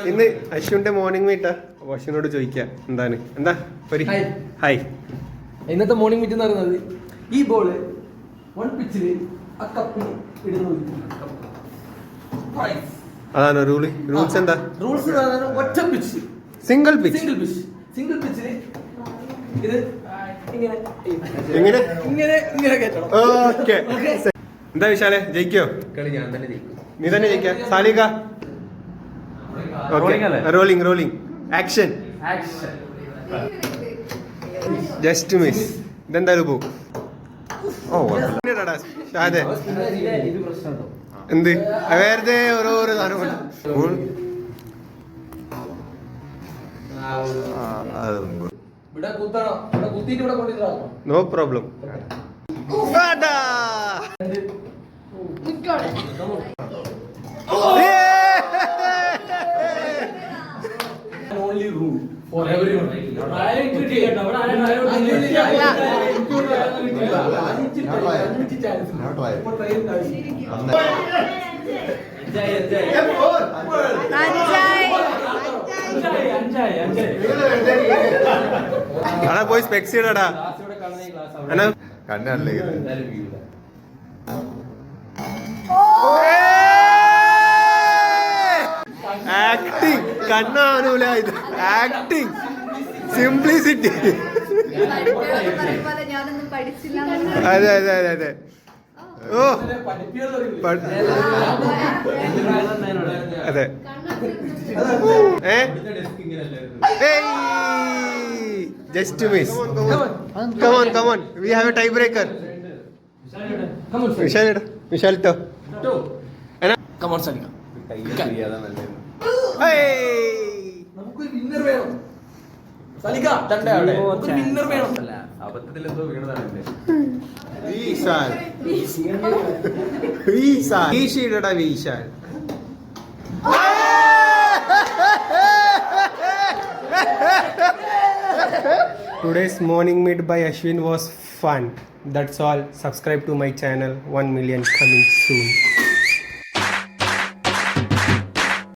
ഇന്ന് അശ്വിന്റെ മോർണിംഗ് മീറ്റാ. അപ്പൊ അശ്വിനോട് ചോദിക്കാം എന്താണ് എന്താ ഹായ്. ഇന്നത്തെ മോർണിംഗ് മീറ്റ് എന്ന് പറയുന്നത് ഈ ബോള് 1 പിച്ചില് ആ കപ്പിൽ ഇടുന്നു. അതാണോ റൂൾസ് എന്താ? റൂൾസ് ഒറ്റ പിച്ച്, സിംഗിൾ പിച്ച് പിച്ചില് ഇത് ഇങ്ങനെ എങ്ങനെ ഇങ്ങനെ ഇങ്ങനെ കേട്ടോ. ഓക്കെ. എന്താ വിശാലെ ജയിക്കോ? കളി ഞാൻ തന്നെ ജയിക്കും. നീ തന്നെ ജയിക്കാം. Salika rolling action just miss. ഇതെന്തായാലും പോകും. അതെ എന്ത് വേറെ ഓരോരോ സാധനം no problem. Only rule for everyone. പോയി സ്പെക്സ് ചെയ്യടാ കണ്ണല്ലേ ആക്ടിങ് കണ്ണാണൂല ഇത് ആക്ടിങ് സിംപ്ലിസിറ്റി. അതെ അതെ അതെ അതെ. ഓ അതെ just miss. Come on we have a tie breaker. Vishal ട്ടോ കമോൺ സനിക. നമുക്കൊരു വിന്നർ വേണം. സലിക തന്റെ അവിടെ നമുക്കൊരു വിന്നർ വേണം. അബദ്ധത്തിൽ എന്തോ വീണതാണ്. Vishal Today's morning meet by Ashwin was fun. That's all. Subscribe to my channel. 1 million coming soon.